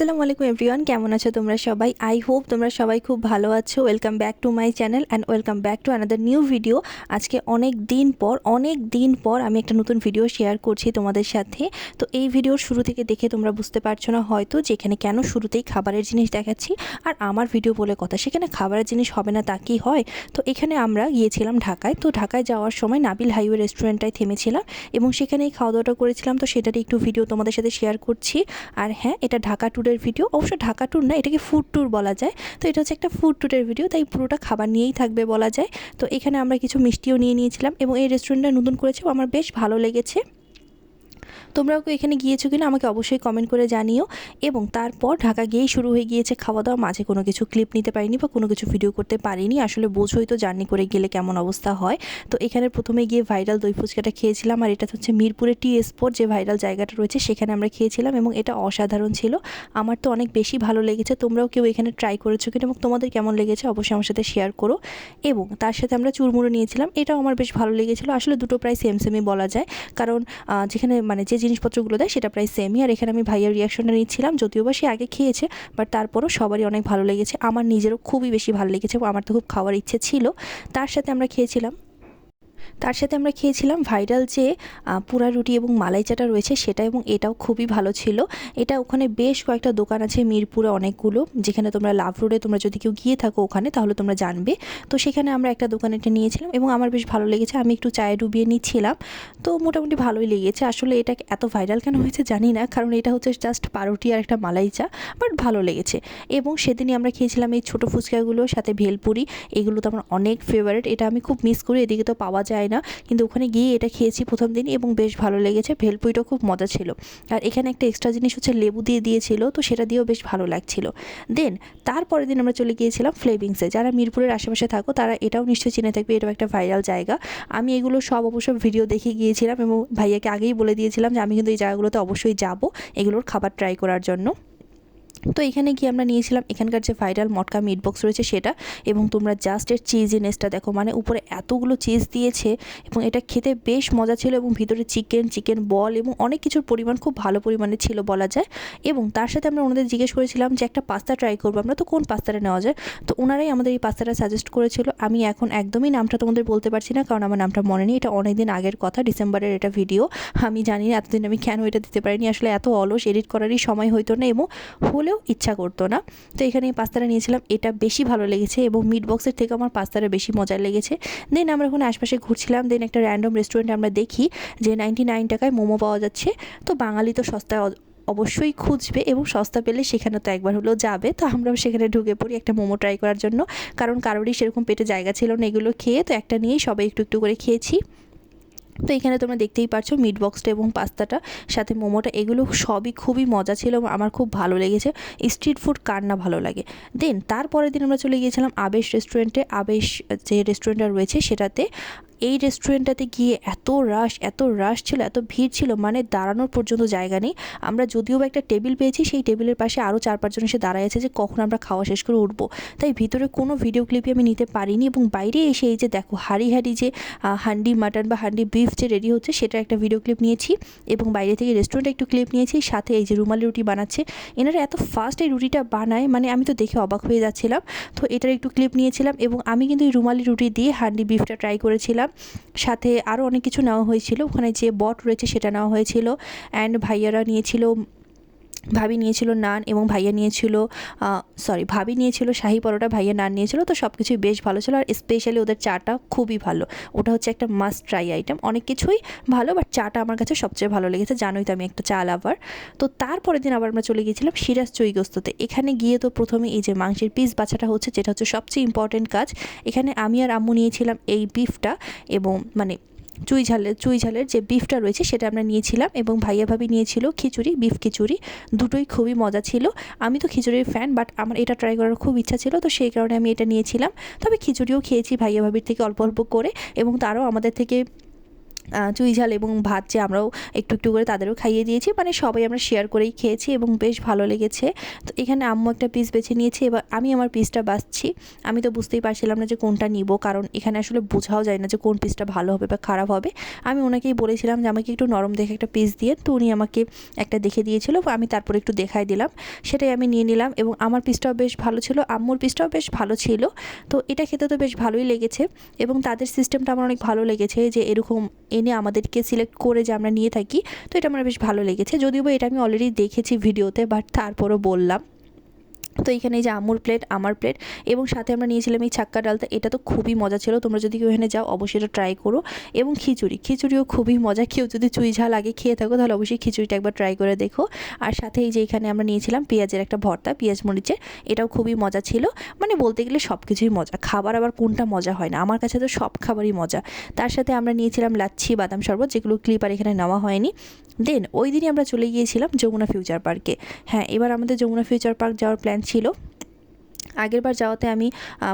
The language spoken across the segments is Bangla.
আসসালামু আলাইকুম এভরিওয়ান, কেমন আছো তোমরা সবাই? আই হোপ তোমরা সবাই খুব ভালো আছো। Welcome back to my channel and welcome back to another new video. আজকে অনেক দিন পর আমি একটা নতুন ভিডিও শেয়ার করছি তোমাদের সাথে। তো এই ভিডিওর শুরু থেকে দেখে তোমরা বুঝতে পারছো না হয়তো যে এখানে কেন শুরুতেই খাবারের জিনিস দেখাচ্ছি। আর আমার ভিডিও বলে কথা, সেখানে খাবারের জিনিস হবে না তা কি হয়? তো এখানে আমরা গিয়েছিলাম ঢাকায়। তো ঢাকায় যাওয়ার সময় নাবিল হাইওয়ে রেস্টুরেন্টটায় থেমেছিলাম এবং সেখানেই খাওয়া দাওয়াটা করেছিলাম। তো সেটারই একটু ভিডিও তোমাদের সাথে শেয়ার করছি। আর হ্যাঁ, এটা ঢাকা ট্যুরের ভিডিও, অবশ্য ঢাকা ট্যুর না, এটাকে ফুড ট্যুর বলা যায়। তো এটা হচ্ছে একটা ফুড ট্যুরের ভিডিও, তাই পুরোটা খাবার নিয়েই থাকবে বলা যায়। তো এখানে আমরা কিছু মিষ্টিও নিয়েছিলাম এবং এই রেস্টুরেন্টটা নতুন করেছে, আমার বেশ ভালো লেগেছে। তোমরাও এখানে গিয়েছো কিনা আমাকে অবশ্যই কমেন্ট করে জানিও। এবং তারপর ঢাকা গিয়েই শুরু হয়ে গিয়েছে খাওয়া দাওয়া। মাঝে কোনো কিছু ক্লিপ নিতে পারিনি বা কোনো কিছু ভিডিও করতে পারিনি, আসলে বোঝোই তো জার্নি করে গেলে কেমন অবস্থা হয়। তো এখানে প্রথমে গিয়ে ভাইরাল দই ফুচকাটা খেয়েছিলাম, আর এটা হচ্ছে মিরপুরে টি স্পট যে ভাইরাল জায়গাটা রয়েছে সেখানে আমরা খেয়েছিলাম এবং এটা অসাধারণ ছিল। আমার তো অনেক বেশি ভালো লেগেছে। তোমরাও কেউ এখানে ট্রাই করেছো কিনা এবং তোমাদের কেমন লেগেছে অবশ্যই আমার সাথে শেয়ার করো। এবং তার সাথে আমরা চুরমুড়ো নিয়েছিলাম, এটাও আমার বেশ ভালো লেগেছিলো। আসলে দুটো প্রায় সেমই বলা যায়, কারণ যেখানে মানে যে জিনিসপত্রগুলো দেয় সেটা প্রায় সেমই। আর এখানে আমি ভাইয়ার রিয়াকশনটা নিচ্ছিলাম, যদিও বা সে আগে খেয়েছে, বাট তারপরও সবারই অনেক ভালো লেগেছে। আমার নিজেরও খুবই বেশি ভালো লেগেছে এবং আমার তো খুব খাওয়ার ইচ্ছে ছিল। তার সাথে আমরা খেয়েছিলাম ভাইরাল যে পুরা রুটি এবং মালাই চাটা রয়েছে সেটা, এবং এটাও খুবই ভালো ছিল। এটা ওখানে বেশ কয়েকটা দোকান আছে মিরপুরে অনেকগুলো, যেখানে তোমরা লাভ রোডে তোমরা যদি কেউ গিয়ে থাকো ওখানে তাহলে তোমরা জানবে। তো সেখানে আমরা একটা দোকানে এটা নিয়েছিলাম এবং আমার বেশ ভালো লেগেছে। আমি একটু চায়ে ডুবিয়ে নিচ্ছিলাম, তো মোটামুটি ভালোই লেগেছে। আসলে এটা এত ভাইরাল কেন হয়েছে জানি না, কারণ এটা হচ্ছে জাস্ট পাউরুটি আর একটা মালাই চা, বাট ভালো লেগেছে। এবং সেদিনই আমরা খেয়েছিলাম এই ছোটো ফুচকাগুলো, সাথে ভেলপুরি। এগুলো তো আমার অনেক ফেভারিট, এটা আমি খুব মিস করি, এদিকে তো পাওয়া যায় না, কিন্তু ওখানে গিয়ে এটা খেয়েছি প্রথম দিনই এবং বেশ ভালো লেগেছে। ভেলপুরিটাও খুব মজা ছিল। আর এখানে একটা এক্সট্রা জিনিস হচ্ছে লেবু দিয়েছিল, তো সেটা দিয়েও বেশ ভালো লাগছিল। দেন তারপরের দিন আমরা চলে গিয়েছিলাম ফ্লেভিংসে। যারা মিরপুরের আশেপাশে থাকো তারা এটাও নিশ্চয়ই চিনে থাকবে, এটাও একটা ভাইরাল জায়গা। আমি এগুলো সব অবশ্য ভিডিও দেখে গিয়েছিলাম এবং ভাইয়াকে আগেই বলে দিয়েছিলাম যে আমি কিন্তু এই জায়গাগুলোতে অবশ্যই যাব এগুলোর খাবার ট্রাই করার জন্য। তো এখানে গিয়ে আমরা নিয়েছিলাম এখানকার যে ভাইরাল মটকা মিট বক্স রয়েছে সেটা, এবং তোমরা জাস্ট এর চিজিনেসটা দেখো, মানে উপরে এতগুলো চিজ দিয়েছে এবং এটা খেতে বেশ মজা ছিল। এবং ভিতরে চিকেন বল এবং অনেক কিছুর পরিমাণ খুব ভালো পরিমাণে ছিল বলা যায়। এবং তার সাথে আমরা ওনাদের জিজ্ঞেস করেছিলাম যে একটা পাস্তা ট্রাই করবো আমরা, তো কোন পাস্তাটা নেওয়া যায়। তো ওনারাই আমাদের এই পাস্তাটা সাজেস্ট করেছিল। আমি এখন একদমই নামটা তোমাদের বলতে পারছি না, কারণ আমার নামটা মনে নেই, এটা অনেক দিন আগের কথা, ডিসেম্বরের এটা ভিডিও। আমি জানি না এতদিন আমি কেন এটা দিতে পারিনি, আসলে এত অলস, এডিট করারই সময় হইতো না এবং হলেও ইচ্ছা করতো না। তো এখানে এই পাস্তাটা নিয়েছিলাম, এটা বেশি ভালো লেগেছে এবং মিট বক্সের থেকে আমার পাস্তাটা বেশি মজার লেগেছে। দেন আমরা ওখানে আশপাশে ঘুরছিলাম, দেন একটা র্যান্ডম রেস্টুরেন্টে আমরা দেখি যে 99 টাকায় মোমো পাওয়া যাচ্ছে। তো বাঙালি তো সস্তায় অবশ্যই খুঁজবে এবং সস্তা পেলে সেখানে তো একবার হলেও যাবে। তো আমরাও সেখানে ঢুকে পড়ি একটা মোমো ট্রাই করার জন্য, কারণ কারোরই সেরকম পেটে জায়গা ছিল না এগুলো খেয়ে। তো একটা নিয়েই সবাই একটু একটু করে খেয়েছি। তো এখানে তোমরা দেখতেই পারছো মিট বক্সটা এবং পাস্তাটা, সাথে মোমোটা, এগুলো সবই খুবই মজা ছিল এবং আমার খুব ভালো লেগেছে। স্ট্রিট ফুড কার না ভালো লাগে। দেন তারপরের দিন আমরা চলে গিয়েছিলাম আবেশ রেস্টুরেন্টে। আবেশ যে রেস্টুরেন্টটা রয়েছে সেটাতে, এই রেস্টুরেন্টটাতে গিয়ে এত রাশ ছিল, এত ভিড় ছিল, মানে দাঁড়ানোর পর্যন্ত জায়গা নেই। আমরা যদিও বা একটা টেবিল পেয়েছি, সেই টেবিলের পাশে আরও 4-5 জন এসে দাঁড়ায় আছে যে কখন আমরা খাওয়া শেষ করে উঠবো। তাই ভিতরে কোনো ভিডিও ক্লিপই আমি নিতে পারিনি। এবং বাইরে এসে এই যে দেখো হাঁড়ি যে হান্ডি মাটন বা হান্ডি বিফ যে রেডি হচ্ছে সেটা একটা ভিডিও ক্লিপ নিয়েছি, এবং বাইরে থেকে রেস্টুরেন্টে একটু ক্লিপ নিয়েছি। সাথে এই যে রুমালি রুটি বানাচ্ছে, এনারা এত ফাস্ট এই রুটিটা বানায়, মানে আমি তো দেখে অবাক হয়ে যাচ্ছিলাম। তো এটার একটু ক্লিপ নিয়েছিলাম এবং আমি কিন্তু এই রুমালি রুটি দিয়ে হান্ডি বিফটা ট্রাই করেছিলাম। সাথে আরও অনেক কিছু নেওয়া হয়েছিল, ওখানে যে বট রয়েছে সেটা নেওয়া হয়েছিল। অ্যান্ড ভাবি নিয়েছিল নান এবং ভাইয়া নিয়েছিল ভাবি নিয়েছিল শাহি পরোটা, ভাইয়া নান নিয়েছিল। তো সব কিছুই বেশ ভালো ছিল, আর স্পেশালি ওদের চাটা খুবই ভালো। ওটা হচ্ছে একটা মাস্ট ট্রাই আইটেম। অনেক কিছুই ভালো, বাট চাটা আমার কাছে সবচেয়ে ভালো লেগেছে, জানোই তো আমি একটা চা লাভার। তো তারপরের দিন আবার আমরা চলে গিয়েছিলাম সিরাজ চৈগস্ততে। এখানে গিয়ে তো প্রথমে এই যে মাংসের পিস বাছাটা হচ্ছে, যেটা হচ্ছে সবচেয়ে ইম্পর্টেন্ট কাজ। এখানে আমি আর আম্মু নিয়েছিলাম এই বিফটা, এবং মানে চুই ঝালের যে বিফটা রয়েছে সেটা আমরা নিয়েছিলাম, এবং ভাইয়া ভাবি নিয়েছিল খিচুড়ি, বিফ খিচুড়ি। দুটোই খুবই মজা ছিল। আমি তো খিচুড়ির ফ্যান, বাট আমার এটা ট্রাই করার খুব ইচ্ছা ছিল, তো সেই কারণে আমি এটা নিয়েছিলাম। তবে খিচুড়িও খেয়েছি ভাইয়া ভাবির থেকে অল্প অল্প করে, এবং তারাও আমাদের থেকে চুই ঝাল এবং ভাত যে আমরাও একটু একটু করে তাদেরও খাইয়ে দিয়েছি, মানে সবাই আমরা শেয়ার করেই খেয়েছি এবং বেশ ভালো লেগেছে। তো এখানে আম্মু একটা পিস বেছে নিয়েছে, এবার আমি আমার পিসটা বাছছি। আমি তো বুঝতেই পারছিলাম না যে কোনটা নিব, কারণ এখানে আসলে বোঝাও যায় না যে কোন পিসটা ভালো হবে বা খারাপ হবে। আমি ওনাকেই বলেছিলাম যে আমাকে একটু নরম দেখে একটা পিস দিয়ে, তো উনি আমাকে একটা দেখে দিয়েছিল, আমি তারপরে একটু দেখাই দিলাম, সেটাই আমি নিয়ে নিলাম। এবং আমার পিসটাও বেশ ভালো ছিল, আম্মুর পিসটাও বেশ ভালো ছিল। তো এটা খেতে তো বেশ ভালোই লেগেছে এবং তাদের সিস্টেমটা আমার অনেক ভালো লেগেছে যে এরকম এনে আমাদেরকে সিলেক্ট করে যে আমরা নিয়ে থাকি। তো এটা আমার বেশ ভালো লেগেছে, যদিও বা এটা আমি অলরেডি দেখেছি ভিডিওতে, বাট তারপরও বললাম। তো এইখানে এই যে আম্মুর প্লেট, আমার প্লেট এবং সাথে আমরা নিয়েছিলাম এই ছাক্কা ডালটা, এটা তো খুবই মজা ছিল। তোমরা যদি কেউ এখানে যাও অবশ্যই এটা ট্রাই করো। এবং খিচুড়িও খুবই মজা, কেউ যদি চুই ঝাল আগে খেয়ে থাকো তাহলে অবশ্যই খিচুড়িটা একবার ট্রাই করে দেখো। আর সাথে এই যে এখানে আমরা নিয়েছিলাম পেঁয়াজের একটা ভর্তা, পেঁয়াজ মরিচের, এটাও খুবই মজা ছিল। মানে বলতে গেলে সব কিছুই মজা, খাবার আবার কোনটা মজা হয় না, আমার কাছে তো সব খাবারই মজা। তার সাথে আমরা নিয়েছিলাম লাচ্ছি, বাদাম শরবত, যেগুলো ক্লিপ আর এখানে নেওয়া হয়নি। দেন ওই দিনই আমরা চলে গিয়েছিলাম যমুনা ফিউচার পার্কে। হ্যাঁ, এবার আমাদের যমুনা ফিউচার পার্ক যাওয়ার প্ল্যান ছিল। আগেরবার যাওয়াতে আমি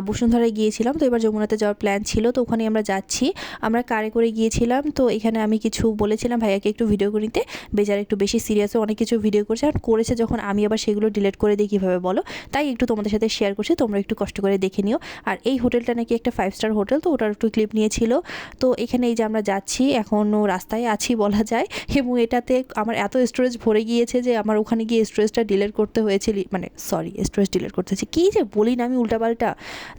বসুন্ধরায় গিয়েছিলাম, তো এবার যমুনাতে যাওয়ার প্ল্যান ছিল। তো ওখানে আমরা যাচ্ছি, আমরা কারে করে গিয়েছিলাম। তো এখানে আমি কিছু বলেছিলাম ভাইয়াকে একটু ভিডিও করে নিতে, বেচারা একটু বেশি সিরিয়াসও অনেক কিছু ভিডিও করছে, আর করেছে যখন আমি আবার সেগুলো ডিলিট করে দিই কীভাবে বলো, তাই একটু তোমাদের সাথে শেয়ার করছি, তোমরা একটু কষ্ট করে দেখে নিও। আর এই হোটেলটা নাকি একটা 5 স্টার হোটেল, তো ওটার একটু ক্লিপ নিয়েছিল। তো এখানে এই যে আমরা যাচ্ছি, এখনও রাস্তায় আছি বলা যায়। এবং এটাতে আমার এত স্টোরেজ ভরে গিয়েছে যে আমার ওখানে গিয়ে স্টোরেজটা ডিলিট করতে হয়েছিল, মানে সরি স্টোরেজ ডিলিট করতে হয়েছে, কী যে বলি না আমি উল্টাপাল্টা।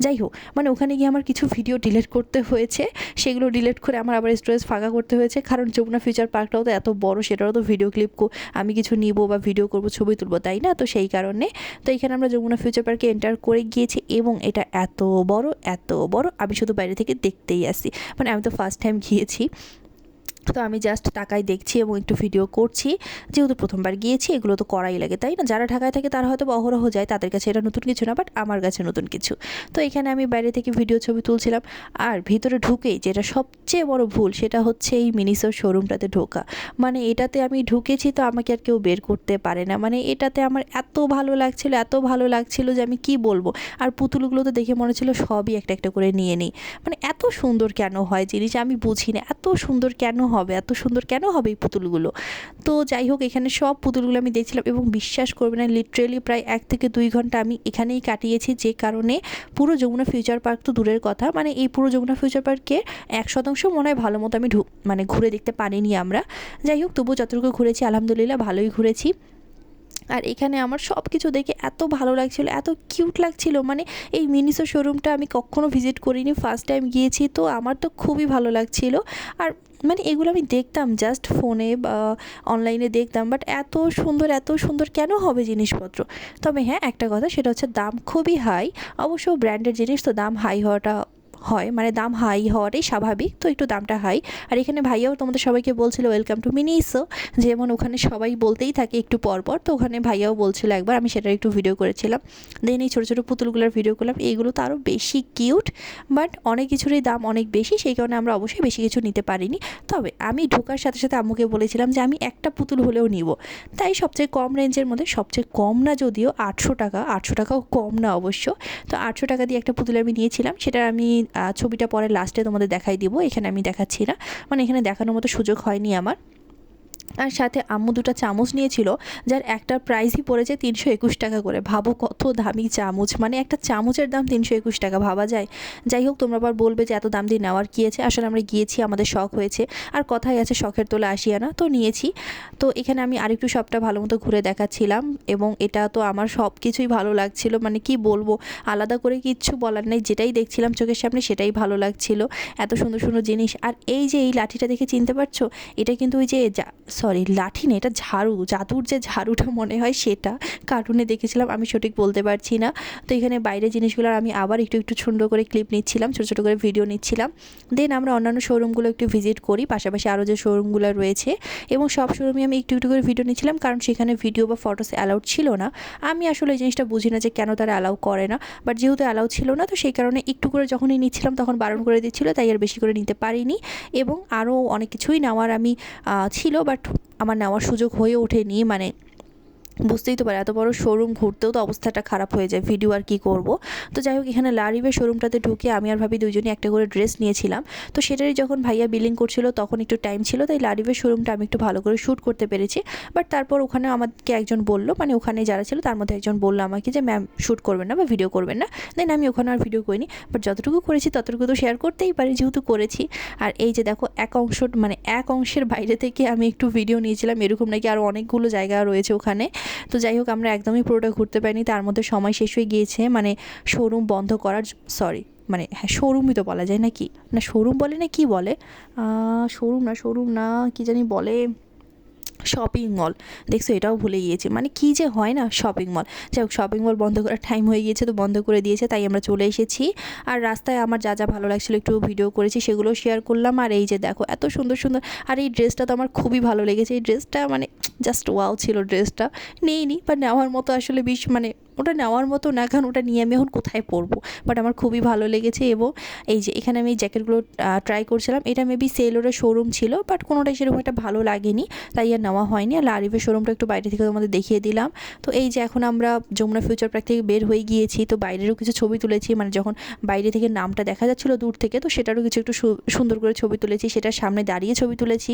যাই হোক, মানে ওখানে গিয়ে আমার কিছু ভিডিও ডিলিট করতে হয়েছে, সেগুলো ডিলিট করে আমার আবার স্টোরেজ ফাঁকা করতে হয়েছে, কারণ যমুনা ফিউচার পার্কটাও তো এত বড়, সেটারও তো ভিডিও ক্লিপ আমি কিছু নিব বা ভিডিও করব, ছবি তুলবো, তাই না? তো সেই কারণে তো এখানে আমরা যমুনা ফিউচার পার্কে এন্টার করে গিয়েছি এবং এটা এত বড় এত বড়, আমি শুধু বাইরে থেকে দেখতেই আসি, মানে আমি তো ফার্স্ট টাইম গিয়েছি। তো আমি জাস্ট তাকাই দেখছি এবং একটু ভিডিও করছি, যেহেতু প্রথমবার গিয়েছি এগুলো তো করাই লাগে, তাই না? যারা ঢাকায় থাকে তারা হয়তো অহরহ যায়, তাদের কাছে এটা নতুন কিছু না, বাট আমার কাছে নতুন কিছু। তো এখানে আমি বাইরে থেকে ভিডিও ছবি তুলছিলাম। আর ভিতরে ঢুকেই যেটা সবচেয়ে বড় ভুল, সেটা হচ্ছে এই মিনিসোর শোরুমটাতে ঢোকা। মানে এটাতে আমি ঢুকেছি তো আমাকে আর কেউ বের করতে পারে না, মানে এটাতে আমার এত ভালো লাগছিল, এত ভালো লাগছিল যে আমি কি বলবো। আর পুতুলগুলো তো দেখে মনে ছিল সবই একটা একটা করে নিয়ে নিই, মানে এত সুন্দর কেন হয় জিনিস আমি বুঝি না, এত সুন্দর কেন হবে, এত সুন্দর কেন হবে এই পুতুলগুলো। তো যাই হোক, এখানে সব পুতুলগুলো আমি দেখছিলাম এবং বিশ্বাস করবে না, লিটারেলি প্রায় 1 থেকে 2 ঘন্টা আমি এখানেই কাটিয়েছি, যে কারণে পুরো যমুনা ফিউচার পার্ক তো দূরের কথা, মানে এই পুরো যমুনা ফিউচার পার্কে 1% মনে হয় ভালো মতো আমি মানে ঘুরে দেখতে পারিনি আমরা। যাই হোক, তবুও যতটুকু ঘুরেছি আলহামদুলিল্লাহ ভালোই ঘুরেছি। আর এখানে আমার সব কিছু দেখে এত ভালো লাগছিল, এত কিউট লাগছিল, মানে এই মিনিসো শোরুমটা আমি কখনো ভিজিট করিনি, ফার্স্ট টাইম গিয়েছি, তো আমার তো খুবই ভালো লাগছিল। আর মানে এগুলো আমি দেখতাম জাস্ট ফোনে বা অনলাইনে দেখতাম, বাট এত সুন্দর কেন হবে জিনিসপত্র। তবে হ্যাঁ, একটা কথা, সেটা হচ্ছে দাম খুবই হাই। অবশ্য ব্র্যান্ডেড জিনিস তো দাম হাই হওয়াটা হয়, মানে দাম হাই হওয়াটাই স্বাভাবিক, তো একটু দামটা হাই। আর এখানে ভাইয়াও তোমাদের সবাইকে বলছিল ওয়েলকাম টু মিনিসো, যেমন ওখানে সবাই বলতেই থাকে একটু পরপর, তো ওখানে ভাইয়াও বলছিল একবার, আমি সেটার একটু ভিডিও করেছিলাম। দেন এই ছোটো ছোটো পুতুলগুলোর ভিডিও করলাম, এইগুলো তো আরও বেশি কিউট, বাট অনেক কিছুরই দাম অনেক বেশি, সেই কারণে আমরা অবশ্যই বেশি কিছু নিতে পারিনি। তবে আমি ঢোকার সাথে সাথে আম্মুকে বলেছিলাম যে আমি একটা পুতুল হলেও নিব, তাই সবচেয়ে কম রেঞ্জের মধ্যে, সবচেয়ে কম না যদিও 800 টাকা, 800 টাকাও কম না অবশ্য, তো 800 টাকা দিয়ে একটা পুতুল আমি নিয়েছিলাম। সেটা আমি ছবিটা পরে লাস্টে তোমাদের দেখাই দিব, এখানে আমি দেখাচ্ছি না, মানে এখানে দেখানোর মতো সুযোগ হয়নি আমার। আর সাথে আম্মু 2টা চামচ নিয়েছিল, যার একটা প্রাইসই পড়েছে 321 টাকা করে। ভাবো কত দামি চামচ, মানে একটা চামচের দাম 321 টাকা, ভাবা যায়? যাই হোক, তোমরা আবার বলবে যে এত দাম দিয়ে নেওয়ার কী আছে, আসলে আমরা গিয়েছি, আমাদের শখ হয়েছে, আর কথাই আছে শখের তোলা আসিয়ানা, তো নিয়েছি। তো এখানে আমি আরেকটু সবটা ভালো মতো ঘুরে দেখাচ্ছিলাম এবং এটা তো আমার সব কিছুই ভালো লাগছিল, মানে কি বলবো, আলাদা করে কিচ্ছু বলার নেই, যেটাই দেখছিলাম চোখের সামনে সেটাই ভালো লাগছিল, এত সুন্দর সুন্দর জিনিস। আর এই যে এই লাঠিটা দেখে চিনতে পারছো, এটা কিন্তু ওই যে সরি লাঠি না, এটা ঝাড়ু, জাদুর যে ঝাড়ুটা মনে হয় সেটা, কার্টুনে দেখেছিলাম, আমি সঠিক বলতে পারছি না। তো এখানে বাইরে জিনিসগুলোর আমি আবার একটু একটু সুন্দর করে ক্লিপ নিচ্ছিলাম, ছোটো ছোটো করে ভিডিও নিচ্ছিলাম। দেন আমরা অন্যান্য শোরুমগুলো একটু ভিজিট করি, পাশাপাশি আরও যে শোরুমগুলো রয়েছে, এবং সব শোরুমে আমি একটু একটু করে ভিডিও নিচ্ছিলাম, কারণ সেখানে ভিডিও বা ফটোস অ্যালাউড ছিল না। আমি আসলে এই জিনিসটা বুঝি না যে কেন তারা অ্যালাউ করে না, বাট যেহেতু অ্যালাউ ছিল না, তো সেই কারণে একটু করে যখনই নিচ্ছিলাম তখন বারণ করে দিচ্ছিলো, তাই আর বেশি করে নিতে পারিনি। এবং আরও অনেক কিছুই নেওয়ার আমি ছিল, বাট আমার নেওয়ার সুযোগ হয়ে ওঠেনি, মানে বুঝতেই তো পারে এত বড় শোরুম ঘুরতেও তো অবস্থাটা খারাপ হয়ে যায়, ভিডিও আর কি করব। তো যাই হোক এখানে লারিভের শোরুমটাতে ঢুকে আমি আর ভাবি দুজনই একটা করে ড্রেস নিয়েছিলাম। তো সেটারই যখন ভাইয়া বিলিং করছিল তখন একটু টাইম ছিল, তাই লারিভের শোরুমটা আমি একটু ভালো করে শ্যুট করতে পেরেছি। বাট তারপর ওখানে আমাকে একজন বলল, মানে ওখানে যারা ছিল তার মধ্যে একজন বলল আমাকে যে ম্যাম শ্যুট করবেন না বা ভিডিও করবেন না। দেন আমি ওখানে আর ভিডিও করিনি, বাট যতটুকু করেছি ততটুকু তো শেয়ার করতেই পারি যেহেতু করেছি। আর এই যে দেখো এক অংশের বাইরে থেকে আমি একটু ভিডিও নিয়েছিলাম, এরকম নাকি আরও অনেকগুলো জায়গা রয়েছে ওখানে। তো যাই হোক আমরা একদমই পুরোটা ঘুরতে পারিনি, তার মধ্যে সময় শেষ হয়ে গিয়েছে, মানে শোরুম বন্ধ করার, সরি মানে হ্যাঁ শোরুমই তো বলা যায় নাকি, না শোরুম বলে না কি বলে, শোরুম না কি জানি বলে, শপিং মল। দেখছো এটাও ভুলে গিয়েছি, মানে কী যে হয় না, শপিং মল। যাই হোক শপিং মল বন্ধ করার টাইম হয়ে গিয়েছে, তো বন্ধ করে দিয়েছে, তাই আমরা চলে এসেছি। আর রাস্তায় আমার যা যা ভালো লাগছিলো একটু ভিডিও করেছি, সেগুলো শেয়ার করলাম। আর এই যে দেখো এত সুন্দর সুন্দর, আর এই ড্রেসটা তো আমার খুবই ভালো লেগেছে, এই ড্রেসটা মানে জাস্ট ওয়াও ছিল ড্রেসটা। নেইনি বা নেওয়ার মতো আসলে মানে ওটা নেওয়ার মতো না, কারণ ওটা নিয়ে আমি এখন কোথায় পরবো, বাট আমার খুবই ভালো লেগেছে। এবং এই যে এখানে আমি এই জ্যাকেটগুলো ট্রাই করছিলাম, এটা মেবি সেলোরের শোরুম ছিল, বাট কোনোটাই সেরকম একটা ভালো লাগেনি, তাই আর নেওয়া হয়নি। আর লারিভের শোরুমটা একটু বাইরে থেকে তোমাদের দেখিয়ে দিলাম। তো এই যে এখন আমরা যমুনা ফিউচার পার্ক থেকে বের হয়ে গিয়েছি, তো বাইরেরও কিছু ছবি তুলেছি, মানে যখন বাইরে থেকে নামটা দেখা যাচ্ছিলো দূর থেকে, তো সেটারও কিছু একটু সুন্দর করে ছবি তুলেছি, সেটার সামনে দাঁড়িয়ে ছবি তুলেছি।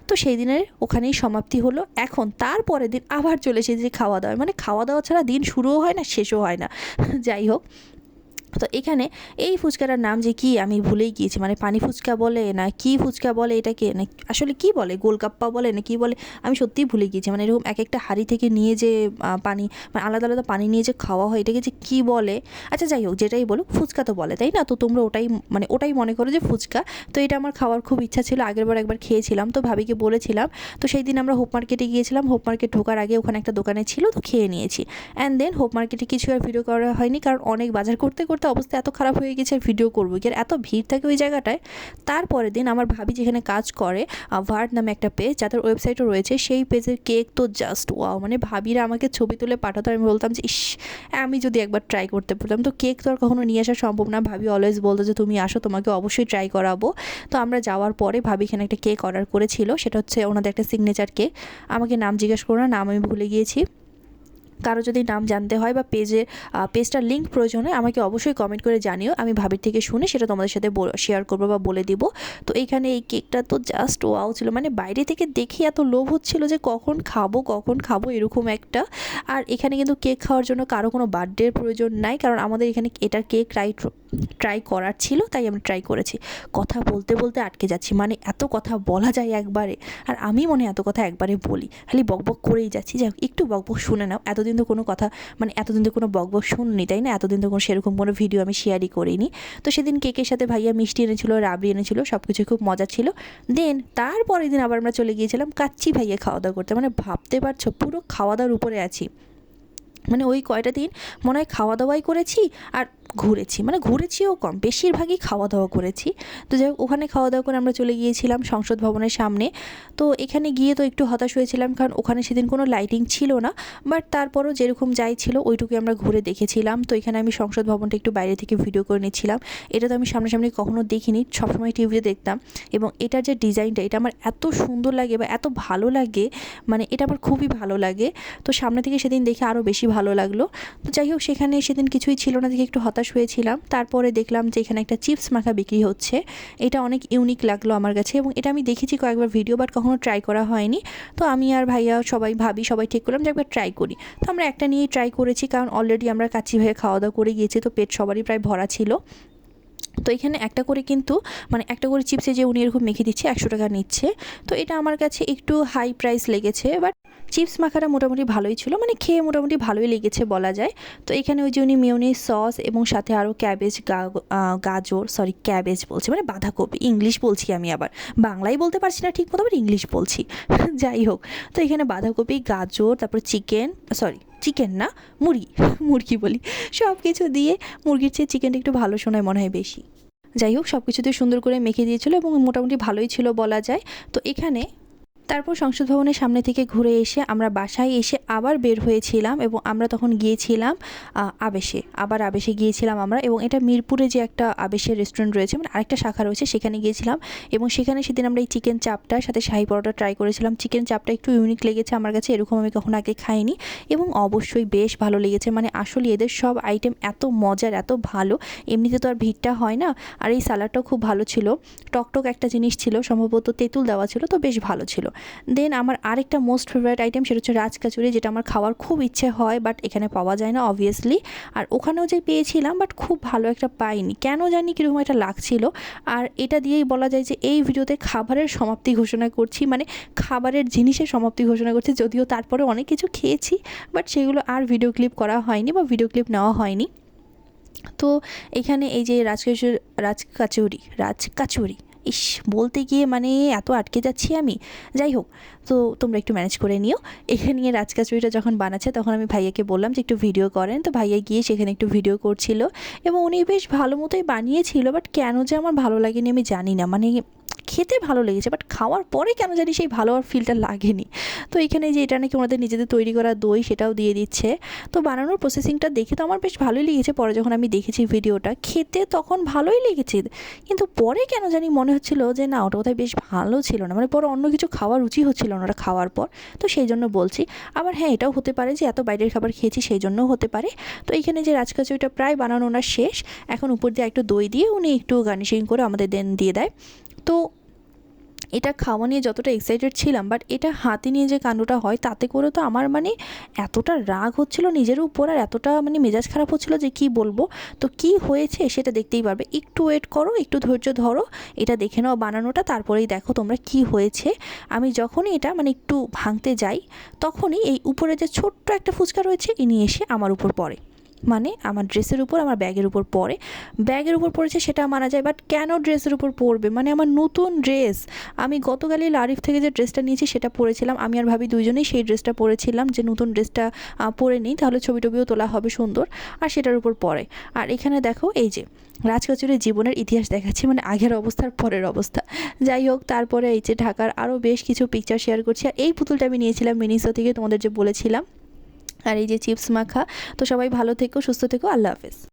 তো সেই দিনের ওখানেই সমাপ্তি হলো। এখন তারপরের দিন আবার চলে এসেছি খাওয়া দাওয়া, মানে খাওয়া দাওয়া ছাড়া দিন শুরুও হয় না শেষও হয় না। যাই হোক, তো এখানে এই ফুচকাটার নাম যে কি আমি ভুলেই গিয়েছি, মানে পানি ফুচকা বলে না কি ফুচকা বলে এটাকে, না আসলে কি বলে, গোলগাপ্পা বলে না কি বলে, আমি সত্যিই ভুলে গিয়েছি। মানে এরকম এক একটা হাঁড়ি থেকে নিয়ে যে পানি, মানে আলাদা আলাদা পানি নিয়ে যে খাওয়া হয়, এটাকে যে কী বলে। আচ্ছা যাই হোক যেটাই বলো, ফুচকা তো বলে তাই না, তো তোমরা ওটাই মনে করো যে ফুচকা। তো এটা আমার খাওয়ার খুব ইচ্ছা ছিল, আগেরবার একবার খেয়েছিলাম, তো ভাবিকে বলেছিলাম। তো সেই দিন আমরা হোপ মার্কেটে গিয়েছিলাম, হোপ মার্কেট ঢোকার আগে ওখানে একটা দোকানে ছিল, তো খেয়ে নিয়েছি। অ্যান্ড দেন হোপ মার্কেটে কিছু আর ভিডিও করা হয়নি, কারণ অনেক বাজার করতে করতে অবস্থা এত খারাপ হয়ে গেছে, আর ভিডিও করবো কি, আর এত ভিড় থাকে ওই জায়গাটায়। তারপরের দিন আমার ভাবি যেখানে কাজ করে, ভার্ট নামে একটা পেজ, যাদের ওয়েবসাইটও রয়েছে, সেই পেজের কেক তো জাস্ট ওয়াও, মানে ভাবিরা আমাকে ছবি তুলে পাঠাতো, আমি বলতাম যে ইস আমি যদি একবার ট্রাই করতে পারতাম। তো কেক তো আর কখনো নিয়ে আসা সম্ভব না, ভাবি অলওয়েজ বলতো যে তুমি আসো, তোমাকে অবশ্যই ট্রাই করাবো। তো আমরা যাওয়ার পরে ভাবি এখানে একটা কেক অর্ডার করেছিল, সেটা হচ্ছে ওনাদের একটা সিগনেচার কেক। আমাকে নাম জিজ্ঞেস করো না, নাম আমি ভুলে গিয়েছি। কারো যদি নাম জানতে হয় বা পেজটার লিঙ্ক প্রয়োজন হয় আমাকে অবশ্যই কমেন্ট করে জানিও, আমি ভাবির থেকে শুনে সেটা তোমাদের সাথে শেয়ার করবো বা বলে দিব। তো এইখানে এই কেকটা তো জাস্ট ওয়াও ছিল, মানে বাইরে থেকে দেখে এত লোভ হচ্ছিল যে কখন খাবো এরকম একটা। আর এখানে কিন্তু কেক খাওয়ার জন্য কারো কোনো বার্থডের প্রয়োজন নাই, কারণ আমাদের এখানে এটার কেক ট্রাই করার ছিল, তাই আমি ট্রাই করেছি। কথা বলতে বলতে আটকে যাচ্ছি, মানে এত কথা বলা যায় একবারে, আর আমি মনে এত কথা একবারে বলি, খালি বকবক করেই যাচ্ছি। যাই হোক একটু বকবক শুনে নাও, এতদিন তো কোনো কথা, মানে এতদিন তো কোনো বকবক শুননি তাই না, এতদিন তো কোনো সেরকম কোনো ভিডিও আমি শেয়ারই করিনি। তো সেদিন কেকের সাথে ভাইয়া মিষ্টি এনেছিল, রাবড়ি এনেছিল, সব কিছু খুব মজা ছিল। দেন তারপরের দিন আবার আমরা চলে গিয়েছিলাম কাচ্চি ভাইয়া খাওয়া দাওয়া করতে, মানে ভাবতে পারছো পুরো খাওয়া দাওয়ার উপরে আছি, মানে ওই কয়টা দিন মনে হয় খাওয়া দাওয়াই করেছি আর ঘুরেছি, মানে ঘুরেছিও কম, বেশিরভাগই খাওয়া দাওয়া করেছি। তো যাই হোক ওখানে খাওয়া দাওয়া করে আমরা চলে গিয়েছিলাম সংসদ ভবনের সামনে। তো এখানে গিয়ে তো একটু হতাশ হয়েছিলাম, কারণ ওখানে সেদিন কোনো লাইটিং ছিল না, বাট তারপরও যেরকম যাই ছিল ওইটুকুই আমরা ঘুরে দেখেছিলাম। তো এখানে আমি সংসদ ভবনটা একটু বাইরে থেকে ভিডিও করে নিচ্ছিলাম, এটা তো আমি সামনাসামনি কখনো দেখিনি, সবসময় টিভিতে দেখতাম। এবং এটার যে ডিজাইনটা, এটা আমার এত সুন্দর লাগে বা এত ভালো লাগে, মানে এটা আমার খুবই ভালো লাগে। তো সামনে থেকে সেদিন দেখে আরও বেশি ভালো লাগলো। তো যাই হোক সেখানে সেদিন কিছুই ছিল না দেখে একটু হতাশ হয়েছিলাম। তারপরে দেখলাম যে এখানে একটা চিপস মাখা বিক্রি হচ্ছে, এটা অনেক ইউনিক লাগলো আমার কাছে, এবং এটা আমি দেখেছি কয়েকবার ভিডিও, বাট কখনো ট্রাই করা হয়নি। তো আমি আর ভাইয়া সবাই ঠিক করলাম যে একবার ট্রাই করি। তো আমরা একটা নিয়েই ট্রাই করেছি, কারণ অলরেডি আমরা কাচ্চি ভাইয়া খাওয়া দাওয়া করে গিয়েছি, তো পেট সবারই প্রায় ভরা ছিল। তো এখানে একটা করে কিন্তু, মানে একটা করে চিপসে যে উনি এরকম মেখে দিচ্ছে 100 টাকা নিচ্ছে। তো এটা আমার কাছে একটু হাই প্রাইস লেগেছে, বাট চিপস মাখাটা মোটামুটি ভালোই ছিল, মানে খেয়ে মোটামুটি ভালোই লেগেছে বলা যায়। তো এখানে ওই যে উনি মেয়োনিজ সস এবং সাথে আরও গাজর, সরি ক্যাবেজ বলছি, মানে বাঁধাকপি, ইংলিশ বলছি আমি, আবার বাংলাই বলতে পারছি না ঠিক মতো, আবার ইংলিশ বলছি। যাই হোক, তো এখানে বাঁধাকপি, গাজর, তারপর চিকেন না মুরগি বলি, সব কিছু দিয়ে, মুরগির চেয়ে চিকেনটা একটু ভালো শোনায় মনে হয় বেশি। যাই হোক সব কিছুতে সুন্দর করে মেখে দিয়েছিল এবং মোটামুটি ভালোই ছিল বলা যায়। তো এখানে তারপর সংসদ ভবনের সামনে থেকে ঘুরে এসে আমরা বাসায় এসে আবার বের হয়েছিলাম এবং আমরা তখন গিয়েছিলাম আবেশে গিয়েছিলাম আমরা, এবং এটা মিরপুরে যে একটা আবেশের রেস্টুরেন্ট রয়েছে, মানে আরেকটা শাখা রয়েছে, সেখানে গিয়েছিলাম। এবং সেখানে সেদিন আমরা এই চিকেন চাপটার সাথে শাহি পরোটা ট্রাই করেছিলাম। চিকেন চাপটা একটু ইউনিক লেগেছে আমার কাছে, এরকম আমি কখনো আগে খাইনি এবং অবশ্যই বেশ ভালো লেগেছে। মানে আসলে এদের সব আইটেম এত মজার, এত ভালো, এমনিতে তো আর ভিড়টা হয় না। আর এই স্যালাডটাও খুব ভালো ছিল, টকটক একটা জিনিস ছিল, সম্ভবত তেঁতুল দেওয়া ছিল, তো বেশ ভালো ছিল। দেন আমার আরেকটা মোস্ট ফেভারিট আইটেম, সেটা হচ্ছে রাজকাচুরি, যেটা আমার খাওয়ার খুব ইচ্ছে হয় বাট এখানে পাওয়া যায় না অবভিয়াসলি। আর ওখানেও যে পেয়েছিলাম বাট খুব ভালো একটা পাইনি, কেন জানি কীরকম একটা লাগছিল। আর এটা দিয়েই বলা যায় যে এই ভিডিওতে খাবারের সমাপ্তি ঘোষণা করছি, মানে খাবারের জিনিসের সমাপ্তি ঘোষণা করছি। যদিও তারপরে অনেক কিছু খেয়েছি বাট সেগুলো আর ভিডিও ক্লিপ করা হয়নি বা ভিডিও ক্লিপ নেওয়া হয়নি। তো এখানে এই যে রাজকাচুরি ইস, বলতে গিয়ে মানে এত আটকে যাচ্ছি আমি। যাই হোক, তো তোমরা একটু ম্যানেজ করে নিও। এখানে নিয়ে রাজকাচুরিটা যখন বানাচ্ছে তখন আমি ভাইয়াকে বললাম যে একটু ভিডিও করেন, তো ভাইয়া গিয়ে সেখানে একটু ভিডিও করছিল এবং উনি বেশ ভালো মতোই বানিয়েছিল। বাট কেন যে আমার ভালো লাগেনি আমি জানি না, মানে খেতে ভালো লেগেছে বাট খাওয়ার পরে কেন জানি সেই ভালো আর ফিলটা লাগেনি। তো এখানে যে এটা নাকি ওনাদের নিজেদের তৈরি করা দই, সেটাও দিয়ে দিচ্ছে। তো বানানোর প্রসেসিংটা দেখে তো আমার বেশ ভালোই লেগেছে। পরে যখন আমি দেখেছি ভিডিওটা, খেতে তখন ভালোই লেগেছে, কিন্তু পরে কেন জানি মনে হচ্ছিল যে না, ওটা বোধহয় বেশ ভালো ছিল না, মানে পরে অন্য কিছু খাওয়ার রুচি হচ্ছিল না ওটা খাওয়ার পর। তো সেই জন্য বলছি। আবার হ্যাঁ, এটাও হতে পারে যে এত বাইরের খাবার খেয়েছি সেই জন্যও হতে পারে। তো এইখানে যে রাজকাচুরিটা প্রায় বানানো ওনার শেষ, এখন উপর দিয়ে একটু দই দিয়ে উনি একটু গার্নিশিং করে আমাদের দিয়ে দেয়। তো এটা খাওয়া নিয়ে যতটা এক্সাইটেড ছিলাম, বাট এটা হাতে নিয়ে যে কাণ্ডটা হয় তাতে করে তো আমার মানে এতটা রাগ হচ্ছিল নিজের উপর, আর এতটা মানে মেজাজ খারাপ হচ্ছিল যে কি বলবো। তো কি হয়েছে সেটা দেখতেই পারবে, একটু ওয়েট করো, একটু ধৈর্য ধরো, এটা দেখে নাও বানানোটা, তারপরেই দেখো তোমরা কি হয়েছে। আমি যখনই এটা মানে একটু ভাঙতে যাই, তখনই এই উপরে যে ছোট্ট একটা ফুচকা রয়েছে ইনি এসে আমার উপর পড়ে, মানে আমার ড্রেসের উপর, আমার ব্যাগের উপর পড়ে। ব্যাগের উপর পড়েছে সেটা মানা যায়, বাট কেন ড্রেসের উপর পড়বে? মানে আমার নতুন ড্রেস, আমি গতকালই লারিফ থেকে যে ড্রেসটা নিয়েছি সেটা পরেছিলাম, আমি আর ভাবি দুইজনেই সেই ড্রেসটা পরেছিলাম, যে নতুন ড্রেসটা পরে নিই, তাহলে ছবি টবিও তোলা হবে সুন্দর, আর সেটার উপর পরে। আর এখানে দেখো এই যে রাজকাচুরির জীবনের ইতিহাস দেখাচ্ছি, মানে আগের অবস্থার পরের অবস্থা। যাই হোক, তারপরে এই যে ঢাকার আরও বেশ কিছু পিকচার শেয়ার করছি। আর এই পুতুলটা আমি নিয়েছিলাম মিনিসো থেকে, তোমাদের যে বলেছিলাম। আর এই যে চিপস মাখা। তো সবাই ভালো থেকো, সুস্থ থেকো, আল্লাহ হাফেজ।